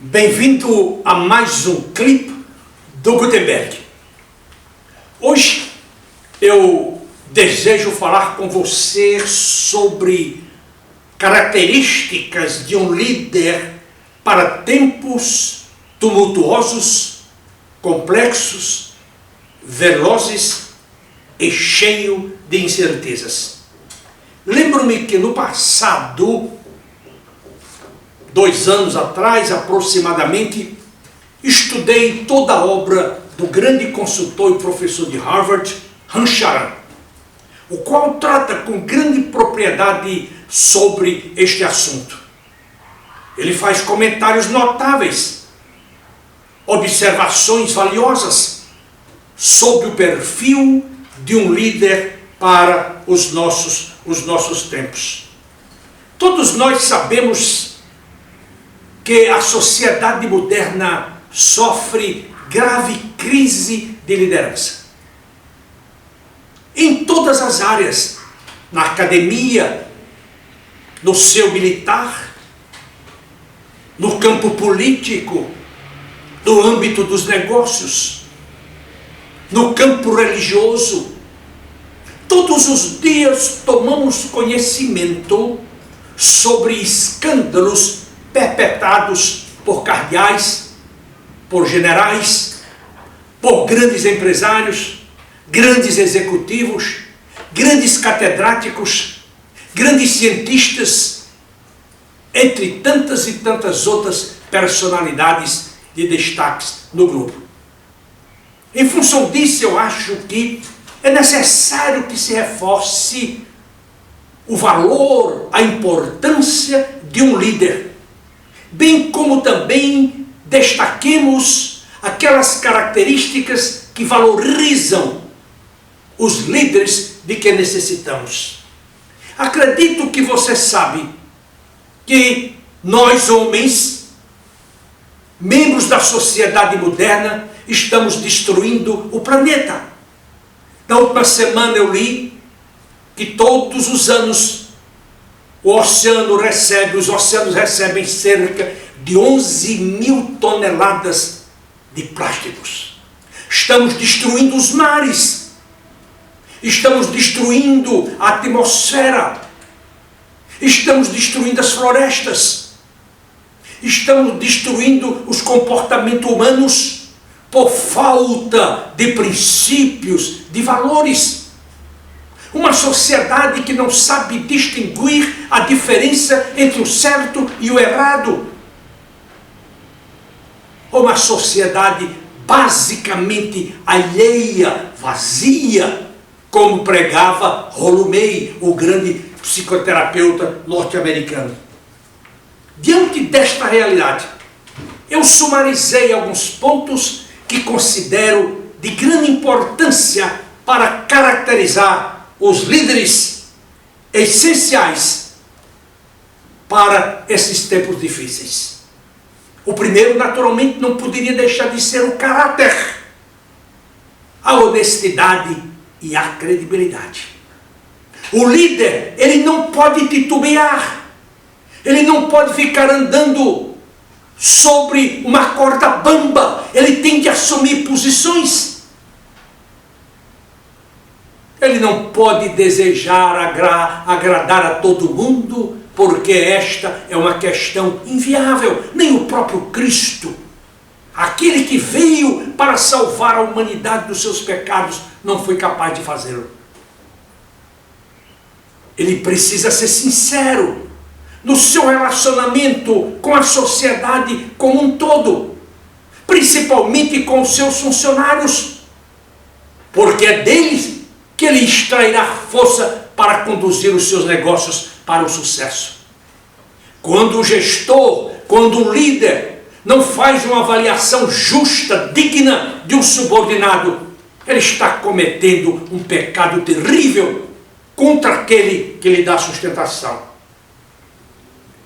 Bem-vindo a mais um clipe do Gutenberg. Hoje eu desejo falar com você sobre características de um líder para tempos tumultuosos, complexos, velozes e cheios de incertezas. Lembro-me que no passado, 2 anos atrás aproximadamente, estudei toda a obra do grande consultor e professor de Harvard, Han Charan, o qual trata com grande propriedade sobre este assunto. Ele faz comentários notáveis, observações valiosas sobre o perfil de um líder para os nossos tempos. Todos nós sabemos que a sociedade moderna sofre grave crise de liderança. Em todas as áreas, na academia, no seu militar, no campo político, no âmbito dos negócios, no campo religioso. Todos os dias tomamos conhecimento sobre escândalos perpetrados por cardeais, por generais, por grandes empresários, grandes executivos, grandes catedráticos, grandes cientistas, entre tantas e tantas outras personalidades de destaques no grupo. Em função disso, eu acho que é necessário que se reforce o valor, a importância de um líder, bem como também destaquemos aquelas características que valorizam os líderes de que necessitamos. Acredito que você sabe que nós, homens, membros da sociedade moderna, estamos destruindo o planeta. Na última semana eu li que todos os anos os oceanos recebem cerca de 11 mil toneladas de plásticos. Estamos destruindo os mares, estamos destruindo a atmosfera, estamos destruindo as florestas, estamos destruindo os comportamentos humanos por falta de princípios, de valores. Uma sociedade que não sabe distinguir a diferença entre o certo e o errado. Uma sociedade basicamente alheia, vazia, como pregava Rollo May, o grande psicoterapeuta norte-americano. Diante desta realidade, eu sumarizei alguns pontos que considero de grande importância para caracterizar os líderes essenciais para esses tempos difíceis. O primeiro, naturalmente, não poderia deixar de ser o caráter, a honestidade e a credibilidade. O líder, ele não pode titubear, ele não pode ficar andando sobre uma corda bamba, ele tem que assumir posições. Ele não pode desejar agradar a todo mundo, porque esta é uma questão inviável. Nem o próprio Cristo, aquele que veio para salvar a humanidade dos seus pecados, não foi capaz de fazê-lo. Ele precisa ser sincero no seu relacionamento com a sociedade como um todo, principalmente com os seus funcionários, porque é deles que ele extrairá força para conduzir os seus negócios para o sucesso. Quando o gestor, quando o líder não faz uma avaliação justa, digna de um subordinado, ele está cometendo um pecado terrível contra aquele que lhe dá sustentação.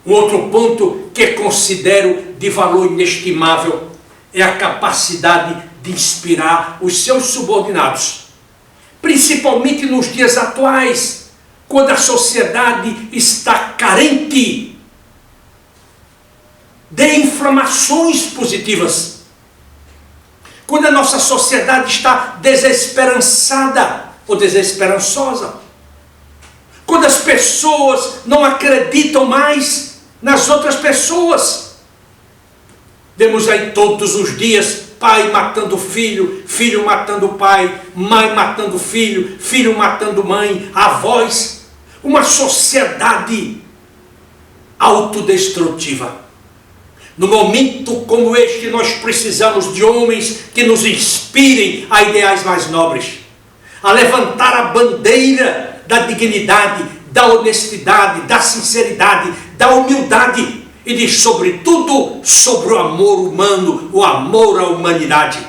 Um outro ponto que considero de valor inestimável é a capacidade de inspirar os seus subordinados, principalmente nos dias atuais, quando a sociedade está carente de inflamações positivas. Quando a nossa sociedade está desesperançada ou desesperançosa, quando as pessoas não acreditam mais nas outras pessoas, vemos aí todos os dias pai matando filho, filho matando pai, mãe matando filho, filho matando mãe, avós, uma sociedade autodestrutiva. No momento como este, nós precisamos de homens que nos inspirem a ideais mais nobres, a levantar a bandeira da dignidade, da honestidade, da sinceridade, da humildade e de, sobretudo, sobre o amor humano, o amor à humanidade.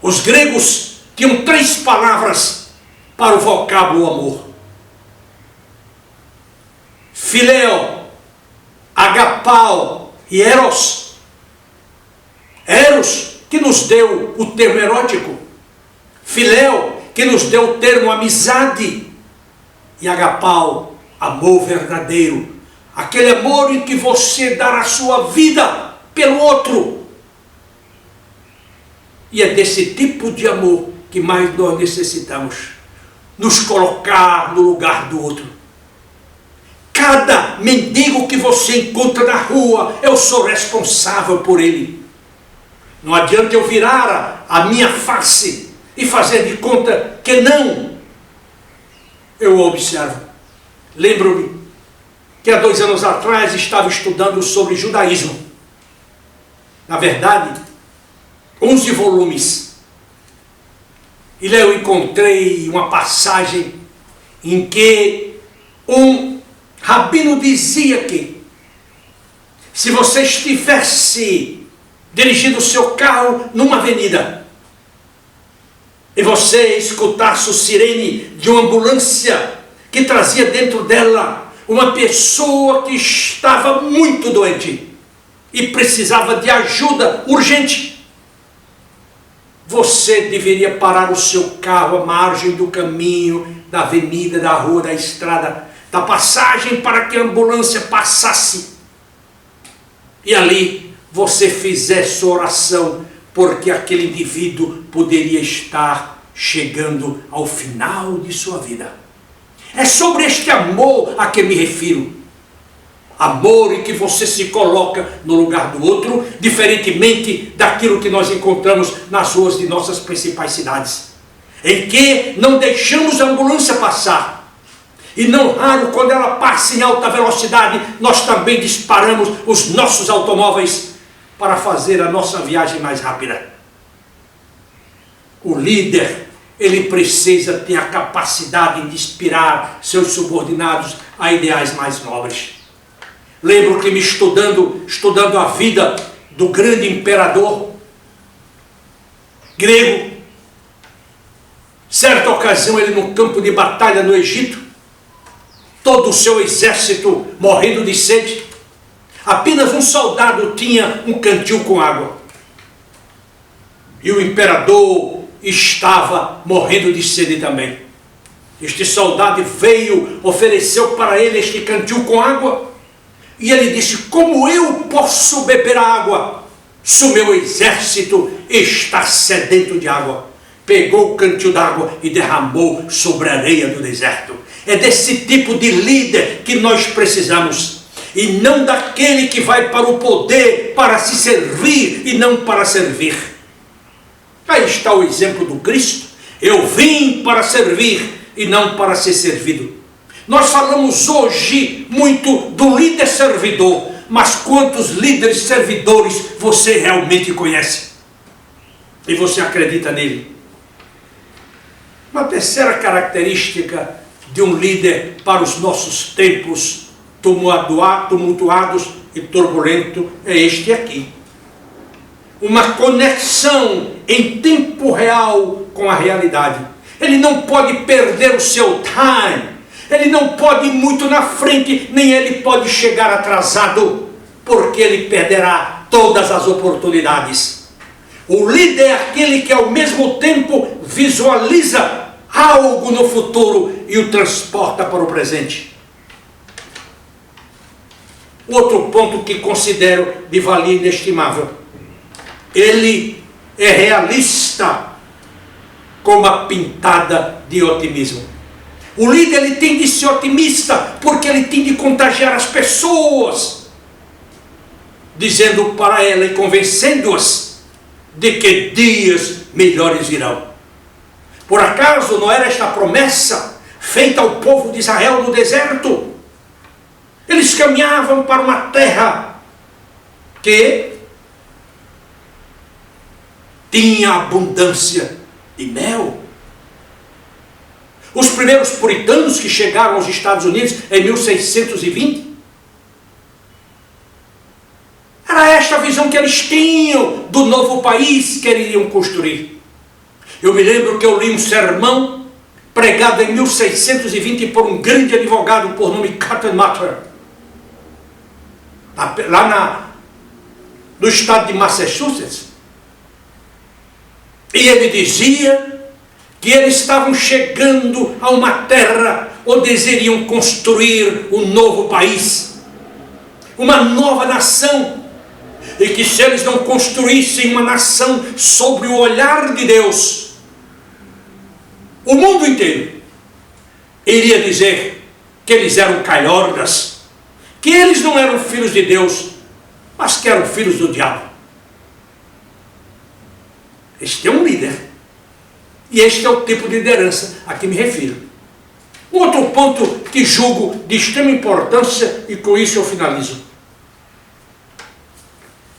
Os gregos tinham 3 palavras para o vocábulo amor: Filéo, agapao e eros. Eros, que nos deu o termo erótico; Filéo, que nos deu o termo amizade; e agapao, amor verdadeiro, aquele amor em que você dá a sua vida pelo outro. E é desse tipo de amor que mais nós necessitamos, nos colocar no lugar do outro. Cada mendigo que você encontra na rua, eu sou responsável por ele. Não adianta eu virar a minha face e fazer de conta que não. Eu observo. Lembro-me que há 2 anos atrás estava estudando sobre judaísmo. Na verdade, 11 volumes. E lá eu encontrei uma passagem em que um rabino dizia que se você estivesse dirigindo o seu carro numa avenida e você escutasse o sirene de uma ambulância que trazia dentro dela uma pessoa que estava muito doente e precisava de ajuda urgente, você deveria parar o seu carro à margem do caminho, da avenida, da rua, da estrada, da passagem, para que a ambulância passasse. E ali você fizesse oração, porque aquele indivíduo poderia estar chegando ao final de sua vida. É sobre este amor a que me refiro. Amor em que você se coloca no lugar do outro, diferentemente daquilo que nós encontramos nas ruas de nossas principais cidades, em que não deixamos a ambulância passar. E não raro, quando ela passa em alta velocidade, nós também disparamos os nossos automóveis para fazer a nossa viagem mais rápida. O líder, ele precisa ter a capacidade de inspirar seus subordinados a ideais mais nobres. Lembro que me estudando a vida do grande imperador grego, certa ocasião ele no campo de batalha no Egito, todo o seu exército morrendo de sede, apenas um soldado tinha um cantil com água. E o imperador estava morrendo de sede também. Este soldado veio, ofereceu para ele este cantil com água, e ele disse: como eu posso beber a água, se o meu exército está sedento de água? Pegou o cantil d'água e derramou sobre a areia do deserto. É desse tipo de líder que nós precisamos, e não daquele que vai para o poder para se servir e não para servir. Aí está o exemplo do Cristo: eu vim para servir e não para ser servido. Nós falamos hoje muito do líder servidor, mas quantos líderes servidores você realmente conhece? E você acredita nele? Uma terceira característica de um líder para os nossos tempos tumultuados e turbulentos é este aqui: uma conexão em tempo real com a realidade. Ele não pode perder o seu time, ele não pode ir muito na frente, nem ele pode chegar atrasado, porque ele perderá todas as oportunidades. O líder é aquele que ao mesmo tempo visualiza algo no futuro e o transporta para o presente. Outro ponto que considero de valia inestimável: ele é realista com uma pintada de otimismo. O líder, ele tem de ser otimista, porque ele tem de contagiar as pessoas, dizendo para ela e convencendo-as de que dias melhores virão. Por acaso não era esta promessa feita ao povo de Israel no deserto? Eles caminhavam para uma terra que tinha abundância de mel. Os primeiros puritanos que chegaram aos Estados Unidos em 1620, era esta a visão que eles tinham do novo país que eles iriam construir. Eu me lembro que eu li um sermão pregado em 1620 por um grande advogado por nome Cotton Mather, lá no estado de Massachusetts. E ele dizia que eles estavam chegando a uma terra onde eles iriam construir um novo país, uma nova nação, e que se eles não construíssem uma nação sob o olhar de Deus, o mundo inteiro iria dizer que eles eram calhordas, que eles não eram filhos de Deus, mas que eram filhos do diabo. Este é um líder. E este é o tipo de liderança a que me refiro. Um outro ponto que julgo de extrema importância, e com isso eu finalizo: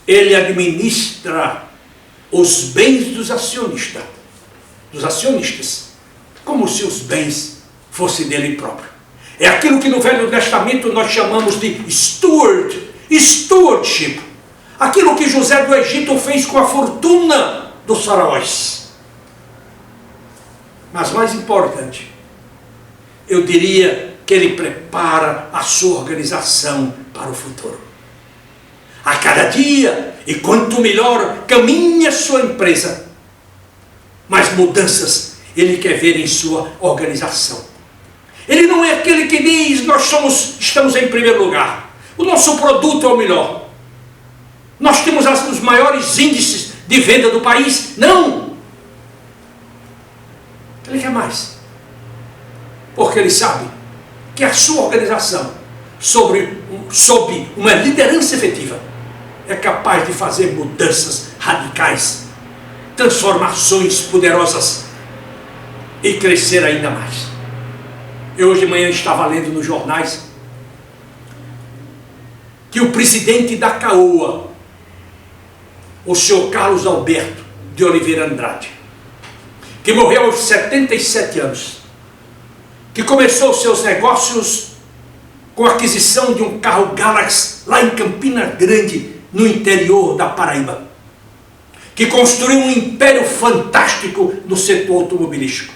ele administra os bens dos acionistas, como se os bens fossem dele próprio. É aquilo que no Velho Testamento nós chamamos de stewardship. Aquilo que José do Egito fez com a fortuna dos faraós. Mas mais importante, eu diria que ele prepara a sua organização para o futuro. A cada dia, e quanto melhor caminha a sua empresa, mais mudanças ele quer ver em sua organização. Ele não é aquele que diz: estamos em primeiro lugar, o nosso produto é o melhor, nós temos os maiores índices de venda do país. Não! Ele quer mais, porque ele sabe que a sua organização, sob uma liderança efetiva, é capaz de fazer mudanças radicais, transformações poderosas e crescer ainda mais. Eu hoje de manhã estava lendo nos jornais que o presidente da CAOA, o senhor Carlos Alberto de Oliveira Andrade, que morreu aos 77 anos, que começou seus negócios com a aquisição de um carro Galaxy lá em Campina Grande, no interior da Paraíba, que construiu um império fantástico no setor automobilístico.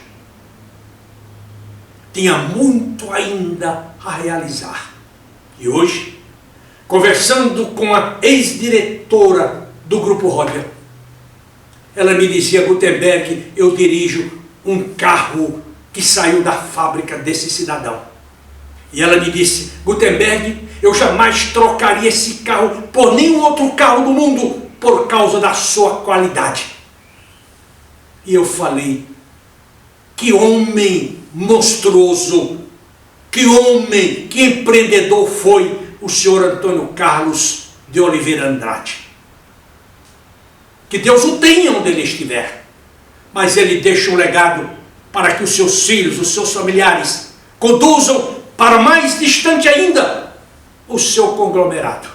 Tinha muito ainda a realizar. E hoje, conversando com a ex-diretora do Grupo Rodia, ela me dizia: Gutenberg, eu dirijo um carro que saiu da fábrica desse cidadão. E ela me disse: Gutenberg, eu jamais trocaria esse carro por nenhum outro carro do mundo, por causa da sua qualidade. E eu falei: que homem monstruoso, que homem, que empreendedor foi o senhor Antônio Carlos de Oliveira Andrade. Que Deus o tenha onde ele estiver, mas ele deixa um legado para que os seus filhos, os seus familiares, conduzam para mais distante ainda o seu conglomerado.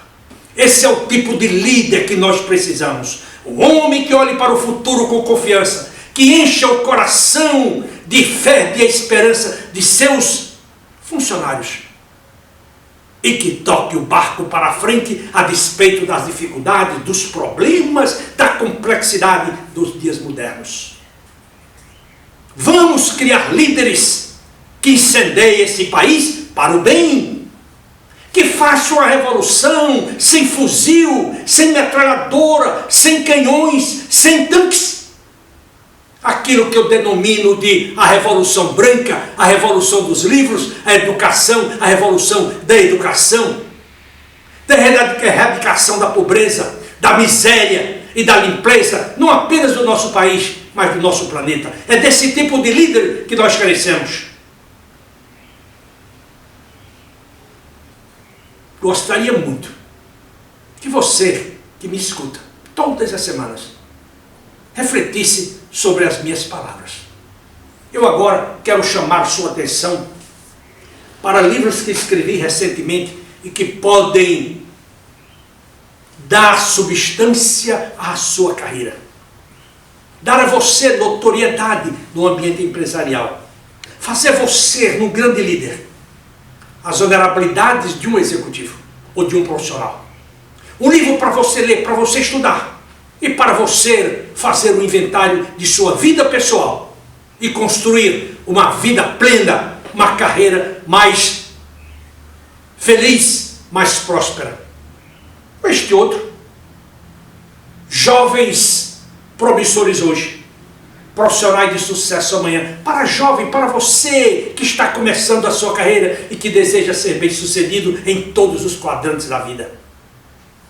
Esse é o tipo de líder que nós precisamos. Um homem que olhe para o futuro com confiança, que encha o coração de fé, de esperança de seus funcionários, e que toque o barco para a frente a despeito das dificuldades, dos problemas, da complexidade dos dias modernos. Vamos criar líderes que incendeiem esse país para o bem, que façam a revolução sem fuzil, sem metralhadora, sem canhões, sem tanques. Aquilo que eu denomino de a Revolução Branca, a Revolução dos Livros, a Educação, a Revolução da Educação. da erradicação da pobreza, da miséria e da limpeza, não apenas do nosso país, mas do nosso planeta. É desse tipo de líder que nós carecemos. Gostaria muito que você, que me escuta todas as semanas, refletisse sobre as minhas palavras. Eu agora quero chamar sua atenção para livros que escrevi recentemente e que podem dar substância à sua carreira, dar a você notoriedade no ambiente empresarial, fazer você um grande líder, as vulnerabilidades de um executivo ou de um profissional. Um livro para você ler, para você estudar e para você fazer um inventário de sua vida pessoal e construir uma vida plena, uma carreira mais feliz, mais próspera. Este outro, jovens promissores hoje, profissionais de sucesso amanhã, para jovem, para você que está começando a sua carreira e que deseja ser bem sucedido em todos os quadrantes da vida.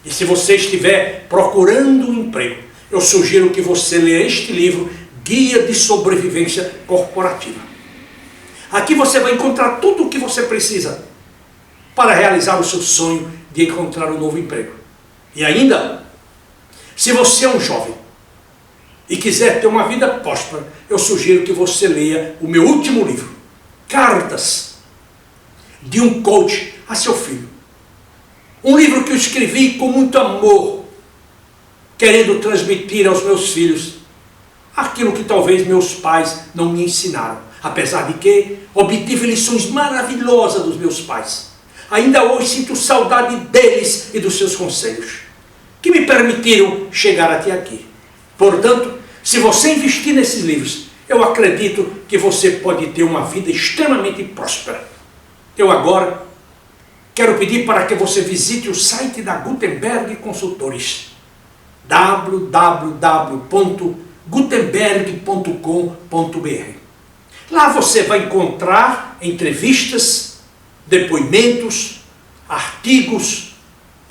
E se você estiver procurando um emprego, eu sugiro que você leia este livro, Guia de Sobrevivência Corporativa. Aqui você vai encontrar tudo o que você precisa para realizar o seu sonho de encontrar um novo emprego. E ainda, se você é um jovem e quiser ter uma vida próspera, eu sugiro que você leia o meu último livro, Cartas de um Coach a seu filho. Um livro que eu escrevi com muito amor, querendo transmitir aos meus filhos aquilo que talvez meus pais não me ensinaram. Apesar de que obtive lições maravilhosas dos meus pais. Ainda hoje sinto saudade deles e dos seus conselhos, que me permitiram chegar até aqui. Portanto, se você investir nesses livros, eu acredito que você pode ter uma vida extremamente próspera. Eu agora quero pedir para que você visite o site da Gutenberg Consultores, www.gutenberg.com.br. Lá você vai encontrar entrevistas, depoimentos, artigos,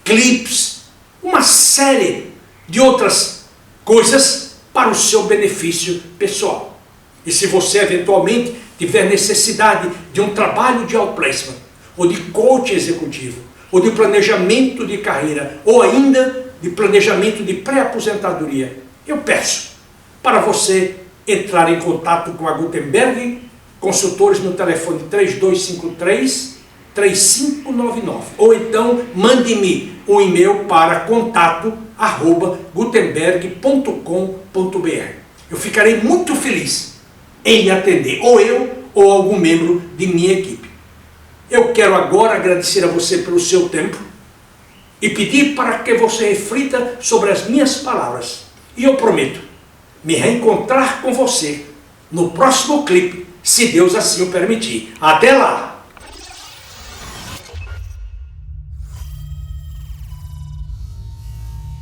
clipes, uma série de outras coisas para o seu benefício pessoal. E se você eventualmente tiver necessidade de um trabalho de outplacement, ou de coach executivo, ou de planejamento de carreira, ou ainda de planejamento de pré-aposentadoria, eu peço para você entrar em contato com a Gutenberg Consultores no telefone 3253-3599, ou então mande-me um e-mail para contato@gutenberg.com.br. Eu ficarei muito feliz em lhe atender, ou eu ou algum membro de minha equipe. Eu quero agora agradecer a você pelo seu tempo e pedir para que você reflita sobre as minhas palavras. E eu prometo me reencontrar com você no próximo clipe, se Deus assim o permitir. Até lá!